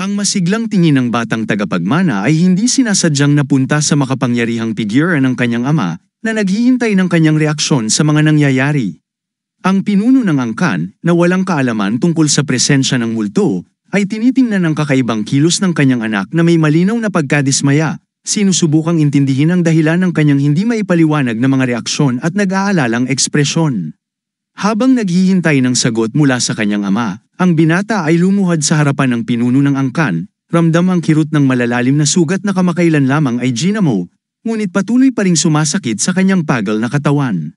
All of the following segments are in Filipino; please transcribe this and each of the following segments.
Ang masiglang tingin ng batang tagapagmana ay hindi sinasadyang napunta sa makapangyarihang figure ng kanyang ama na naghihintay ng kanyang reaksyon sa mga nangyayari. Ang pinuno ng angkan, na walang kaalaman tungkol sa presensya ng multo, ay tinitingnan ang kakaibang kilos ng kanyang anak na may malinaw na pagkadismaya, sinusubukang intindihin ang dahilan ng kanyang hindi maipaliwanag na mga reaksyon at nag-aalalang ekspresyon. Habang naghihintay ng sagot mula sa kanyang ama, ang binata ay lumuhad sa harapan ng pinuno ng angkan, ramdam ang kirot ng malalalim na sugat na kamakailan lamang ay ginamo, ngunit patuloy pa ring sumasakit sa kanyang pagal na katawan.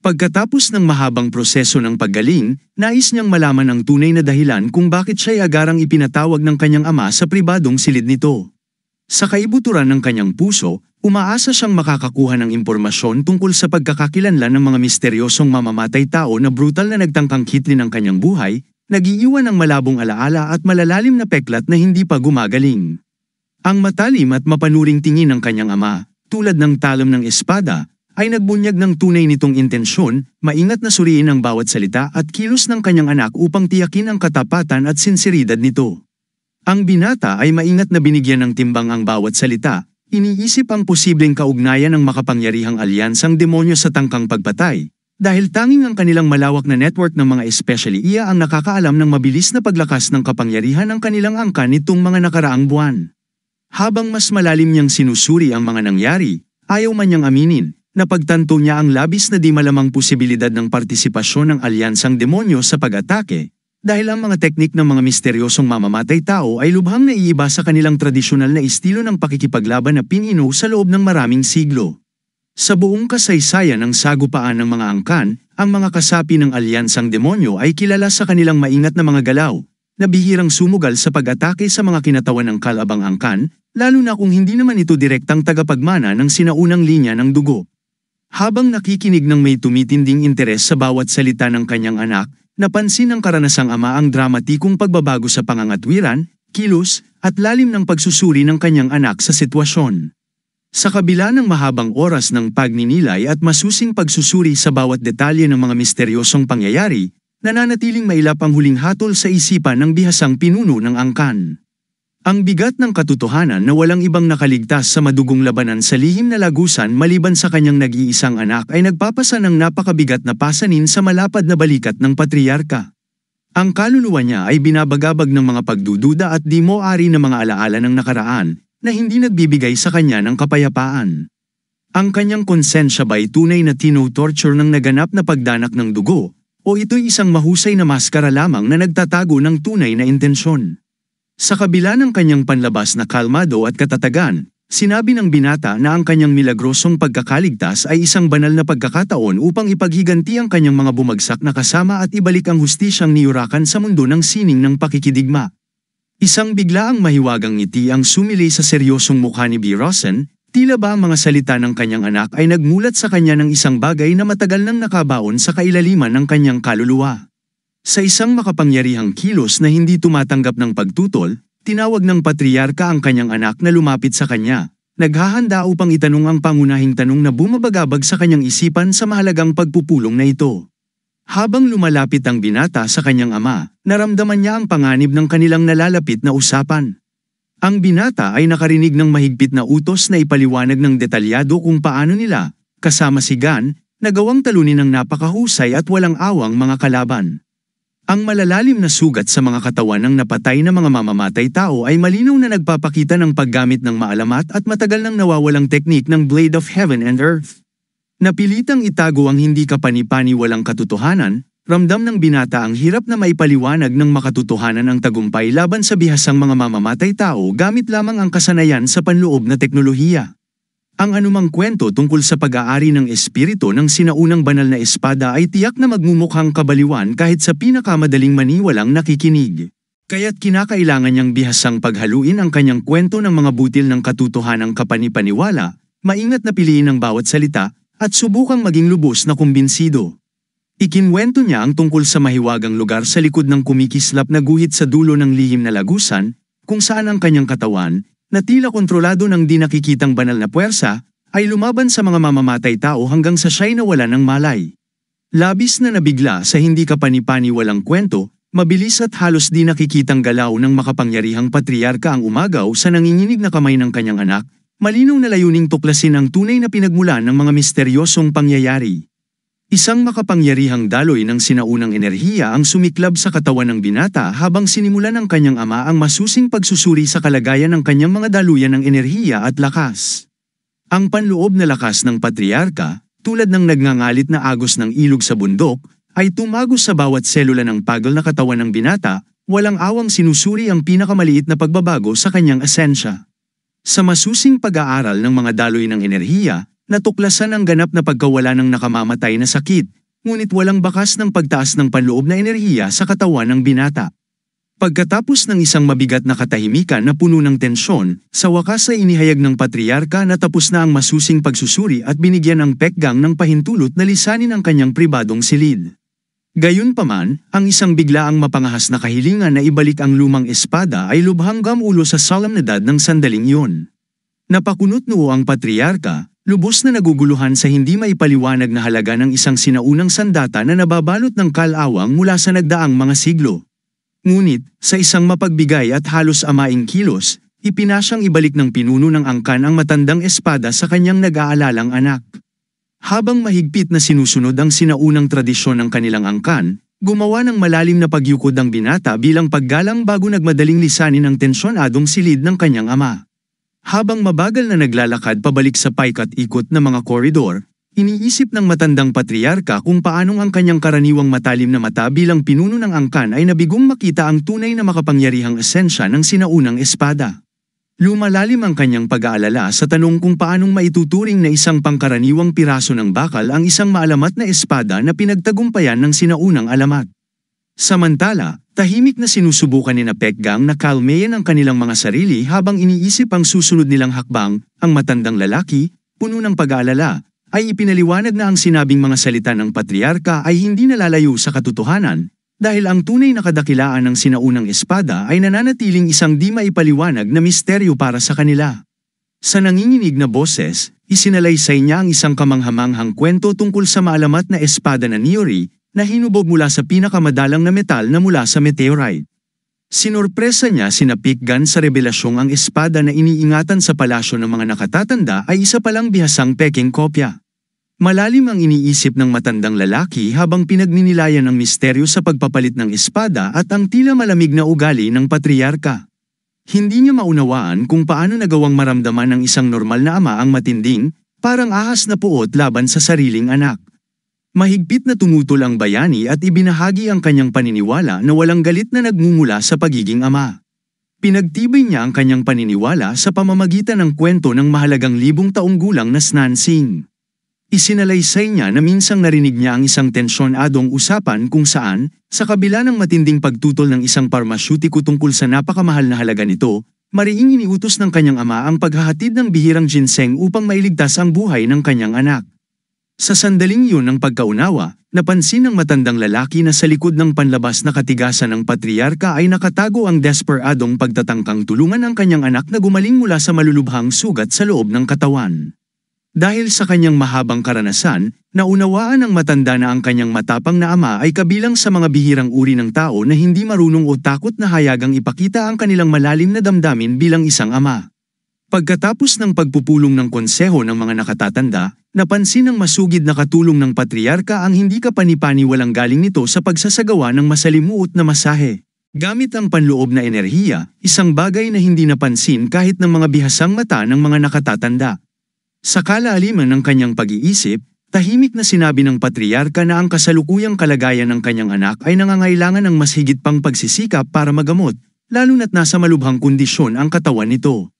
Pagkatapos ng mahabang proseso ng paggaling, nais niyang malaman ang tunay na dahilan kung bakit siya'y agarang ipinatawag ng kanyang ama sa pribadong silid nito. Sa kaibuturan ng kanyang puso, umaasa siyang makakakuha ng impormasyon tungkol sa pagkakakilanlan ng mga misteryosong mamamatay tao na brutal na nagtangkang kitlin ng kanyang buhay, nag-iiwan ng malabong alaala at malalalim na peklat na hindi pa gumagaling. Ang matalim at mapanuring tingin ng kanyang ama, tulad ng talam ng espada, ay nagbunyag ng tunay nitong intensyon, maingat na suriin ang bawat salita at kilos ng kanyang anak upang tiyakin ang katapatan at sinseridad nito. Ang binata ay maingat na binigyan ng timbang ang bawat salita, iniisip ang posibleng kaugnayan ng makapangyarihang alyansang demonyo sa tangkang pagpatay, dahil tanging ang kanilang malawak na network ng mga especially iya ang nakakaalam ng mabilis na paglakas ng kapangyarihan ng kanilang angkan nitong mga nakaraang buwan. Habang mas malalim niyang sinusuri ang mga nangyari, ayaw man niyang aminin, napagtanto niya ang labis na di malamang posibilidad ng partisipasyon ng alyansang demonyo sa pag-atake, dahil ang mga teknik ng mga misteryosong mamamatay tao ay lubhang naiiba sa kanilang tradisyonal na estilo ng pakikipaglaban na pinino sa loob ng maraming siglo. Sa buong kasaysayan ng sagupaan ng mga angkan, ang mga kasapi ng alyansang demonyo ay kilala sa kanilang maingat na mga galaw, na bihirang sumugal sa pag-atake sa mga kinatawan ng kalabang angkan, lalo na kung hindi naman ito direktang tagapagmana ng sinaunang linya ng dugo. Habang nakikinig ng may tumitinding interes sa bawat salita ng kanyang anak, napansin ng karanasang ama ang dramatikong pagbabago sa pangangatwiran, kilos, at lalim ng pagsusuri ng kanyang anak sa sitwasyon. Sa kabila ng mahabang oras ng pagninilay at masusing pagsusuri sa bawat detalye ng mga misteryosong pangyayari, nananatiling mailap ang huling hatol sa isipan ng bihasang pinuno ng angkan. Ang bigat ng katotohanan na walang ibang nakaligtas sa madugong labanan sa lihim na lagusan maliban sa kanyang nag-iisang anak ay nagpapasa ng napakabigat na pasanin sa malapad na balikat ng patriarka. Ang kaluluwa niya ay binabagabag ng mga pagdududa at di mo-ari na mga alaala ng nakaraan na hindi nagbibigay sa kanya ng kapayapaan. Ang kanyang konsensya ba'y tunay na tino-torture ng naganap na pagdanak ng dugo, o ito'y isang mahusay na maskara lamang na nagtatago ng tunay na intensyon? Sa kabila ng kanyang panlabas na kalmado at katatagan, sinabi ng binata na ang kanyang milagrosong pagkakaligtas ay isang banal na pagkakataon upang ipaghiganti ang kanyang mga bumagsak na kasama at ibalik ang hustisyang niyurakan sa mundo ng sining ng pakikidigma. Isang biglaang mahiwagang ngiti ang sumili sa seryosong mukha ni B. Rosen, tila ba ang mga salita ng kanyang anak ay nagmulat sa kanya ng isang bagay na matagal nang nakabaon sa kailaliman ng kanyang kaluluwa. Sa isang makapangyarihang kilos na hindi tumatanggap ng pagtutol, tinawag ng patriarka ang kanyang anak na lumapit sa kanya, naghahanda upang itanong ang pangunahing tanong na bumabagabag sa kanyang isipan sa mahalagang pagpupulong na ito. Habang lumalapit ang binata sa kanyang ama, naramdaman niya ang panganib ng kanilang nalalapit na usapan. Ang binata ay nakarinig ng mahigpit na utos na ipaliwanag ng detalyado kung paano nila, kasama si Gan, nagawang talunin ng napakahusay at walang awang mga kalaban. Ang malalalim na sugat sa mga katawan ng napatay na mga mamamatay tao ay malinaw na nagpapakita ng paggamit ng maalamat at matagal nang nawawalang teknik ng Blade of Heaven and Earth. Napilitang itago ang hindi kapani-pani walang katotohanan, ramdam ng binata ang hirap na maipaliwanag ng makatotohanan ang tagumpay laban sa bihasang mga mamamatay tao gamit lamang ang kasanayan sa panloob na teknolohiya. Ang anumang kwento tungkol sa pag-aari ng espiritu ng sinaunang banal na espada ay tiyak na magmumukhang kabaliwan kahit sa pinakamadaling maniwalang nakikinig. Kaya't kinakailangan niyang bihasang paghaluin ang kanyang kwento ng mga butil ng katotohanang kapanipaniwala, maingat na piliin ang bawat salita, at subukang maging lubos na kumbinsido. Ikinwento niya ang tungkol sa mahiwagang lugar sa likod ng kumikislap na guhit sa dulo ng lihim na lagusan, kung saan ang kanyang katawan, na tila kontrolado ng di nakikitang banal na puwersa, ay lumaban sa mga mamamatay tao hanggang sa siya'y nawala ng malay. Labis na nabigla sa hindi kapanipani walang kwento, Mabilis at halos di nakikitang galaw ng makapangyarihang patriarka ang umagaw sa nanginginig na kamay ng kanyang anak, malinaw na layuning tuklasin ang tunay na pinagmulan ng mga misteryosong pangyayari. Isang makapangyarihang daloy ng sinaunang enerhiya ang sumiklab sa katawan ng binata habang sinimulan ng kanyang ama ang masusing pagsusuri sa kalagayan ng kanyang mga daluyan ng enerhiya at lakas. Ang panloob na lakas ng patriarka, tulad ng nagngangalit na agos ng ilog sa bundok, ay tumagos sa bawat selula ng pagol na katawan ng binata, walang awang sinusuri ang pinakamaliit na pagbabago sa kanyang esensya. Sa masusing pag-aaral ng mga daloy ng enerhiya, natuklasan ang ganap na pagkawala ng nakamamatay na sakit, ngunit walang bakas ng pagtaas ng panloob na enerhiya sa katawan ng binata. Pagkatapos ng isang mabigat na katahimikan na puno ng tensyon, sa wakas ay inihayag ng patriarka na tapos na ang masusing pagsusuri at binigyan ng pekgang ng pahintulot na lisanin ang kanyang pribadong silid. Gayunpaman, ang isang biglaang mapangahas na kahilingan na ibalik ang lumang espada ay lubhang gamulo sa solemnidad ng sandaling iyon. Napakunot noo ang patriarka, lubos na naguguluhan sa hindi maipaliwanag na halaga ng isang sinaunang sandata na nababalot ng kalawang mula sa nagdaang mga siglo. Ngunit, sa isang mapagbigay at halos amaing kilos, ipinasyang ibalik ng pinuno ng angkan ang matandang espada sa kanyang nag-aalalang anak. Habang mahigpit na sinusunod ang sinaunang tradisyon ng kanilang angkan, gumawa ng malalim na pagyukod ang binata bilang paggalang bago nagmadaling lisanin ang tensyonadong silid ng kanyang ama. Habang mabagal na naglalakad pabalik sa paikat-ikot na mga koridor, iniisip ng matandang patriarka kung paanong ang kanyang karaniwang matalim na mata bilang pinuno ng angkan ay nabigong makita ang tunay na makapangyarihang esensya ng sinaunang espada. Lumalalim ang kanyang pag-aalala sa tanong kung paanong maituturing na isang pangkaraniwang piraso ng bakal ang isang maalamat na espada na pinagtagumpayan ng sinaunang alamat. Samantala, tahimik na sinusubukan ni Pekgang na kalmeyan ang kanilang mga sarili habang iniisip ang susunod nilang hakbang, ang matandang lalaki, puno ng pag-aalala, ay ipinaliwanag na ang sinabing mga salita ng patriarka ay hindi nalalayo sa katotohanan, dahil ang tunay na kadakilaan ng sinaunang espada ay nananatiling isang di maipaliwanag na misteryo para sa kanila. Sa nanginginig na boses, isinalaysay niya ang isang kamanghamanghang kwento tungkol sa maalamat na espada na Niori na hinubog mula sa pinakamadalang na metal na mula sa meteorite. Sinorpresa niya sina Pekgang sa revelasyong ang espada na iniingatan sa palasyo ng mga nakatatanda ay isa palang bihasang peking kopya. Malalim ang iniisip ng matandang lalaki habang pinagninilayan ang misteryo sa pagpapalit ng espada at ang tila malamig na ugali ng patriarka. Hindi niya maunawaan kung paano nagawang maramdaman ng isang normal na ama ang matinding, parang ahas na puot laban sa sariling anak. Mahigpit na tumutol ang bayani at ibinahagi ang kanyang paniniwala na walang galit na nagmumula sa pagiging ama. Pinagtibay niya ang kanyang paniniwala sa pamamagitan ng kwento ng mahalagang libong taong gulang na Snansing. Isinalaysay niya na minsang narinig niya ang isang tensyonadong usapan kung saan, sa kabila ng matinding pagtutol ng isang parmasyutiko tungkol sa napakamahal na halaga nito, mariing iniutos ng kanyang ama ang paghahatid ng bihirang ginseng upang mailigtas ang buhay ng kanyang anak. Sa sandaling iyon ng pagkaunawa, napansin ng matandang lalaki na sa likod ng panlabas na katigasan ng patriarka ay nakatago ang desperadong pagtatangkang tulungan ang kanyang anak na gumaling mula sa malulubhang sugat sa loob ng katawan. Dahil sa kanyang mahabang karanasan, naunawaan ng matanda na ang kanyang matapang na ama ay kabilang sa mga bihirang uri ng tao na hindi marunong o takot na hayagang ipakita ang kanilang malalim na damdamin bilang isang ama. Pagkatapos ng pagpupulong ng konseho ng mga nakatatanda, napansin ng masugid na katulong ng patriarka ang hindi kapani-paniwalang galing nito sa pagsasagawa ng masalimuot na masahe. Gamit ang panloob na enerhiya, isang bagay na hindi napansin kahit ng mga bihasang mata ng mga nakatatanda. Sa kalaaliman ng kanyang pag-iisip, tahimik na sinabi ng patriarka na ang kasalukuyang kalagayan ng kanyang anak ay nangangailangan ng mas higit pang pagsisikap para magamot, lalo na't nasa malubhang kondisyon ang katawan nito.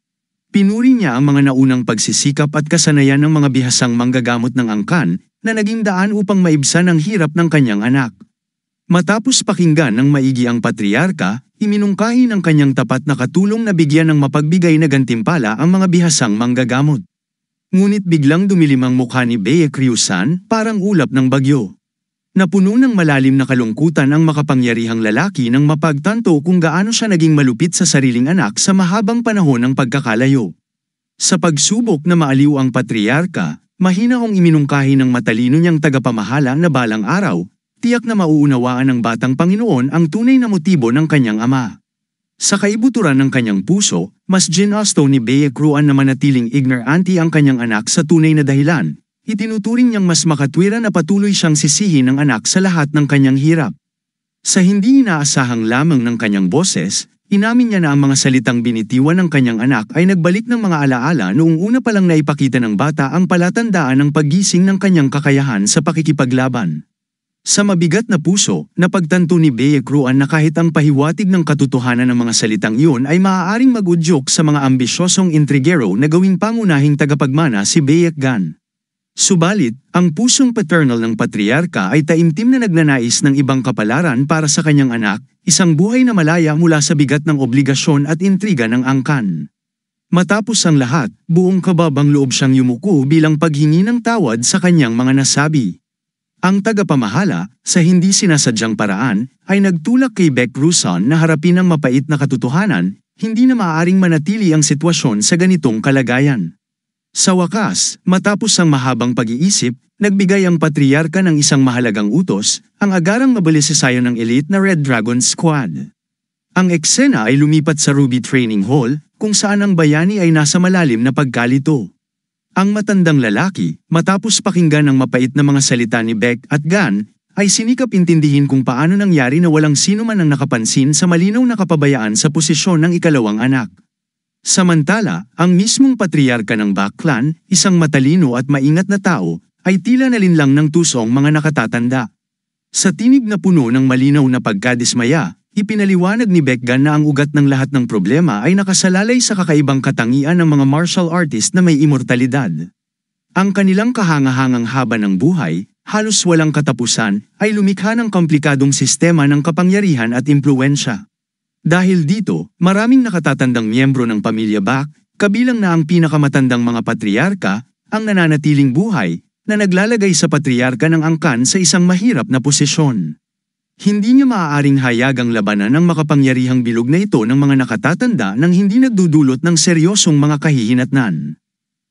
Pinuri niya ang mga naunang pagsisikap at kasanayan ng mga bihasang manggagamot ng angkan na naging daan upang maibsan ang hirap ng kanyang anak. Matapos pakinggan ng maigi ang patriarka, iminungkahi ng kanyang tapat na katulong na bigyan ng mapagbigay na gantimpala ang mga bihasang manggagamot. Ngunit biglang dumilim ang mukha ni Bea Criusan, parang ulap ng bagyo. Napuno ng malalim na kalungkutan ang makapangyarihang lalaki nang mapagtanto kung gaano siya naging malupit sa sariling anak sa mahabang panahon ng pagkakalayo. Sa pagsubok na maaliw ang patriarka, mahina kong iminungkahi ng matalino niyang tagapamahala na balang araw, tiyak na mauunawaan ng batang Panginoon ang tunay na motibo ng kanyang ama. Sa kaibuturan ng kanyang puso, mas ginusto ni Bea Cruan na manatiling ignorante ang kanyang anak sa tunay na dahilan. Itinuturing niyang mas makatwiran na patuloy siyang sisihin ng anak sa lahat ng kanyang hirap. Sa hindi inaasahang lamang ng kanyang boses, inamin niya na ang mga salitang binitiwan ng kanyang anak ay nagbalik ng mga alaala noong una pa lang naipakita ng bata ang palatandaan ng paggising ng kanyang kakayahan sa pakikipaglaban. Sa mabigat na puso, napagtanto ni Bea Cruan na kahit ang pahiwatig ng katotohanan ng mga salitang iyon ay maaaring mag-udyok sa mga ambisyosong intrigero na gawing pangunahing tagapagmana si Bea Gan. Subalit, ang pusong paternal ng patriarka ay taimtim na nagnanais ng ibang kapalaran para sa kanyang anak, isang buhay na malaya mula sa bigat ng obligasyon at intriga ng angkan. Matapos ang lahat, buong kababang loob siyang yumuko bilang paghingi ng tawad sa kanyang mga nasabi. Ang tagapamahala, sa hindi sinasadyang paraan, ay nagtulak kay Bec Ruson na harapin ang mapait na katotohanan, hindi na maaaring manatili ang sitwasyon sa ganitong kalagayan. Sa wakas, matapos ang mahabang pag-iisip, nagbigay ang patriarka ng isang mahalagang utos, ang agarang mabalisasayo ng elite na Red Dragon Squad. Ang eksena ay lumipat sa Ruby Training Hall, kung saan ang bayani ay nasa malalim na pagkalito. Ang matandang lalaki, matapos pakinggan ang mapait na mga salita ni Bec at Gan, ay sinikap intindihin kung paano nangyari na walang sino man ang nakapansin sa malinaw na kapabayaan sa posisyon ng ikalawang anak. Samantala, ang mismong patriarka ng Bac Clan, isang matalino at maingat na tao, ay tila nalinlang ng tusong mga nakatatanda. Sa tinig na puno ng malinaw na pagkadismaya, ipinaliwanag ni Bec Gan na ang ugat ng lahat ng problema ay nakasalalay sa kakaibang katangian ng mga martial artist na may immortalidad. Ang kanilang kahangahangang haba ng buhay, halos walang katapusan, ay lumikha ng komplikadong sistema ng kapangyarihan at impluwensya. Dahil dito, maraming nakatatandang miyembro ng pamilya Bac, kabilang na ang pinakamatandang mga patriarka, ang nananatiling buhay, na naglalagay sa patriarka ng angkan sa isang mahirap na posisyon. Hindi niya maaaring hayagang labanan ang makapangyarihang bilog na ito ng mga nakatatanda nang hindi nagdudulot ng seryosong mga kahihinatnan.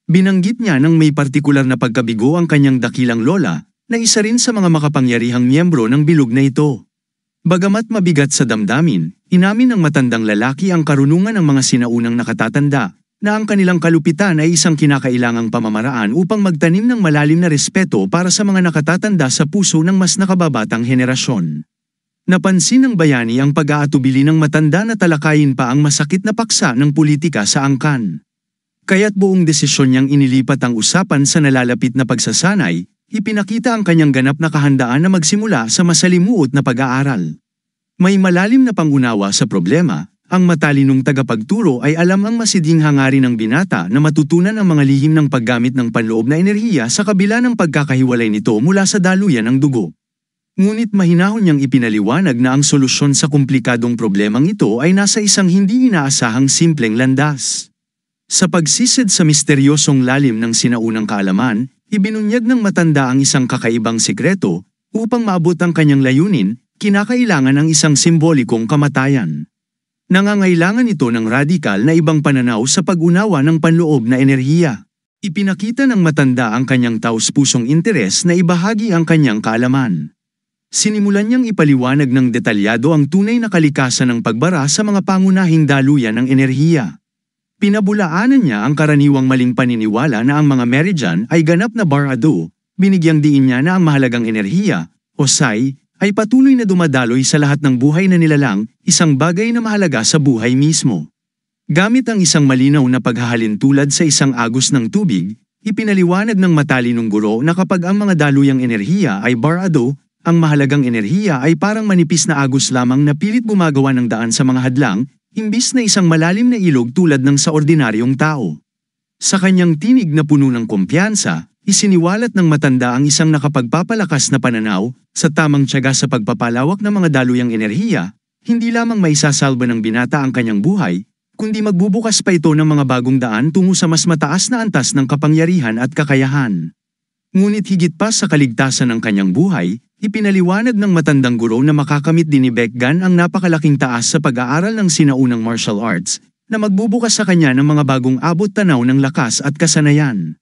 Binanggit niya nang may partikular na pagkabigo ang kanyang dakilang lola, na isa rin sa mga makapangyarihang miyembro ng bilog na ito. Bagamat mabigat sa damdamin, inamin ng matandang lalaki ang karunungan ng mga sinaunang nakatatanda, na ang kanilang kalupitan ay isang kinakailangang pamamaraan upang magtanim ng malalim na respeto para sa mga nakatatanda sa puso ng mas nakababatang henerasyon. Napansin ng bayani ang pag-aatubili ng matanda na talakayin pa ang masakit na paksa ng politika sa angkan. Kaya't buong desisyon niyang inilipat ang usapan sa nalalapit na pagsasanay, ipinakita ang kanyang ganap na kahandaan na magsimula sa masalimuot na pag-aaral. May malalim na pangunawa sa problema, ang matalinong tagapagturo ay alam ang masidhing hangarin ng binata na matutunan ang mga lihim ng paggamit ng panloob na enerhiya sa kabila ng pagkakahiwalay nito mula sa daluyan ng dugo. Ngunit mahinahon niyang ipinaliwanag na ang solusyon sa komplikadong problemang ito ay nasa isang hindi inaasahang simpleng landas. Sa pagsisid sa misteryosong lalim ng sinaunang kaalaman, ibinunyag ng matanda ang isang kakaibang sikreto, upang maabot ang kanyang layunin, kinakailangan ng isang simbolikong kamatayan. Nangangailangan ito ng radikal na ibang pananaw sa pag-unawa ng panloob na enerhiya. Ipinakita ng matanda ang kanyang taus-pusong interes na ibahagi ang kanyang kaalaman. Sinimulan niyang ipaliwanag ng detalyado ang tunay na kalikasan ng pagbara sa mga pangunahing daluyan ng enerhiya. Pinabulaanan niya ang karaniwang maling paniniwala na ang mga meridian ay ganap na barado, binigyang diin niya na ang mahalagang enerhiya, o psi, ay patuloy na dumadaloy sa lahat ng buhay na nilalang, isang bagay na mahalaga sa buhay mismo. Gamit ang isang malinaw na paghahalin tulad sa isang agos ng tubig, ipinaliwanag ng matalinong guro na kapag ang mga daluyang enerhiya ay barado, ang mahalagang enerhiya ay parang manipis na agos lamang na pilit gumagawa ng daan sa mga hadlang, imbis na isang malalim na ilog tulad ng sa ordinaryong tao. Sa kanyang tinig na puno ng kumpiyansa, isiniwalat ng matanda ang isang nakapagpapalakas na pananaw, sa tamang tiyaga sa pagpapalawak ng mga daluyang enerhiya, hindi lamang maisasalba ng binata ang kanyang buhay, kundi magbubukas pa ito ng mga bagong daan tungo sa mas mataas na antas ng kapangyarihan at kakayahan. Ngunit higit pa sa kaligtasan ng kanyang buhay, ipinaliwanag ng matandang guro na makakamit din ni Bec Gan ang napakalaking taas sa pag-aaral ng sinaunang martial arts, na magbubukas sa kanya ng mga bagong abot tanaw ng lakas at kasanayan.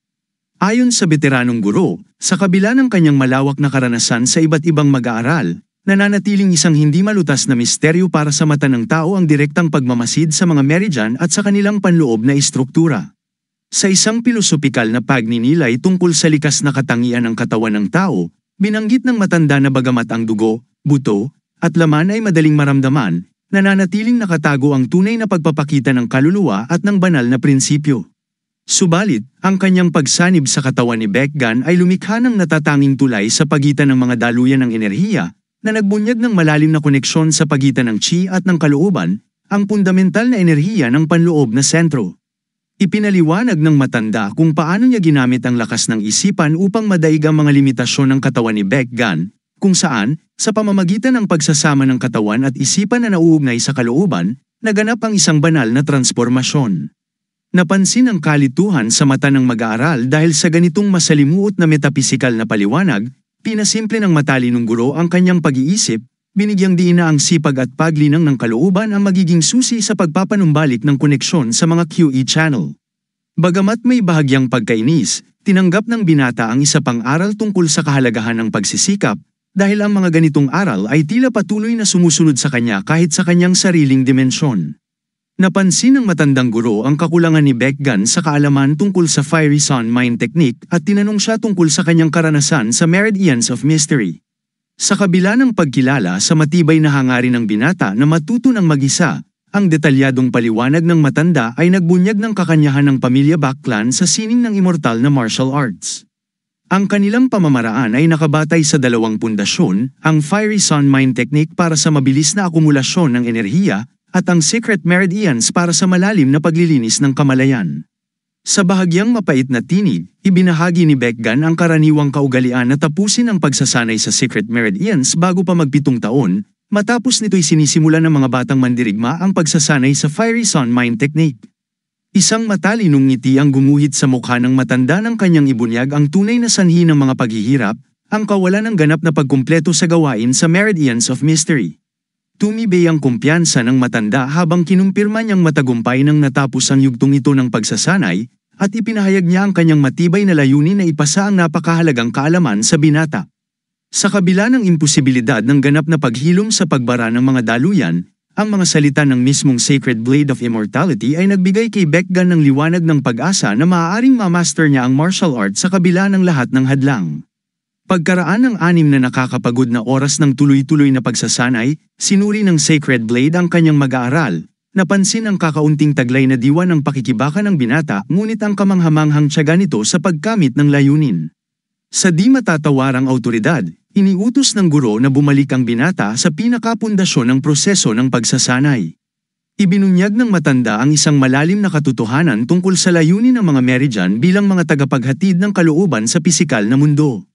Ayon sa veteranong guro, sa kabila ng kanyang malawak na karanasan sa iba't ibang mag-aaral, nananatiling isang hindi malutas na misteryo para sa mata ng tao ang direktang pagmamasid sa mga meridian at sa kanilang panloob na istruktura. Sa isang pilosopikal na pagninilay tungkol sa likas na katangian ng katawan ng tao, binanggit ng matanda na bagamat ang dugo, buto, at laman ay madaling maramdaman, nananatiling nakatago ang tunay na pagpapakita ng kaluluwa at ng banal na prinsipyo. Subalit, ang kanyang pagsanib sa katawan ni Baekgan ay lumikha ng natatanging tulay sa pagitan ng mga daluyan ng enerhiya, na nagbunyag ng malalim na koneksyon sa pagitan ng chi at ng kalooban, ang fundamental na enerhiya ng panloob na sentro. Ipinaliwanag ng matanda kung paano niya ginamit ang lakas ng isipan upang madaig ang mga limitasyon ng katawan ni Baekgan, kung saan, sa pamamagitan ng pagsasama ng katawan at isipan na nauugnay sa kalooban, naganap ang isang banal na transformasyon. Napansin ang kalituhan sa mata ng mag-aaral dahil sa ganitong masalimuot na metapisikal na paliwanag, pinasimple ng matalinong guro ang kanyang pag-iisip, binigyang diin na ang sipag at paglinang ng kalooban ang magiging susi sa pagpapanumbalik ng koneksyon sa mga QE channel. Bagamat may bahagyang pagkainis, tinanggap ng binata ang isa pang aral tungkol sa kahalagahan ng pagsisikap, dahil ang mga ganitong aral ay tila patuloy na sumusunod sa kanya kahit sa kanyang sariling dimensyon. Napansin ng matandang guro ang kakulangan ni Baekgan sa kaalaman tungkol sa Fiery Sun Mind Technique at tinanong siya tungkol sa kanyang karanasan sa Meridians of Mystery. Sa kabila ng pagkilala sa matibay na hangarin ng binata na matuto ng mag-isa, ang detalyadong paliwanag ng matanda ay nagbunyag ng kakanyahan ng pamilya Bak-clan sa sining ng immortal na martial arts. Ang kanilang pamamaraan ay nakabatay sa dalawang pundasyon, ang Fiery Sun Mind Technique para sa mabilis na akumulasyon ng enerhiya, at ang Secret Meridians para sa malalim na paglilinis ng kamalayan. Sa bahagyang mapait na tinig, ibinahagi ni Baekgan ang karaniwang kaugalian na tapusin ang pagsasanay sa Secret Meridians bago pa mag-7 taon, matapos nito'y sinisimula ng mga batang mandirigma ang pagsasanay sa Fiery Sun Mind Technique. Isang matalinong ngiti ang gumuhit sa mukha ng matanda ng kanyang ibunyag ang tunay na sanhi ng mga paghihirap, ang kawalan ng ganap na pagkumpleto sa gawain sa Meridians of Mystery. Tumibay ang kumpiyansa ng matanda habang kinumpirma niyang matagumpay nang natapos ang yugtong ito ng pagsasanay, at ipinahayag niya ang kanyang matibay na layunin na ipasa ang napakahalagang kaalaman sa binata. Sa kabila ng imposibilidad ng ganap na paghilom sa pagbara ng mga daluyan, ang mga salita ng mismong Sacred Blade of Immortality ay nagbigay kay Baekgan ng liwanag ng pag-asa na maaaring mamaster niya ang martial art sa kabila ng lahat ng hadlang. Pagkaraan ng 6 na nakakapagod na oras ng tuloy-tuloy na pagsasanay, sinuri ng Sacred Blade ang kanyang mag-aaral. Napansin ang kakaunting taglay na diwa ng pakikibaka ng binata ngunit ang kamanghamanghang tiyaga nito sa pagkamit ng layunin. Sa di matatawarang autoridad, iniutos ng guro na bumalik ang binata sa pinakapundasyon ng proseso ng pagsasanay. Ibinunyag ng matanda ang isang malalim na katotohanan tungkol sa layunin ng mga meridian bilang mga tagapaghatid ng kalooban sa pisikal na mundo.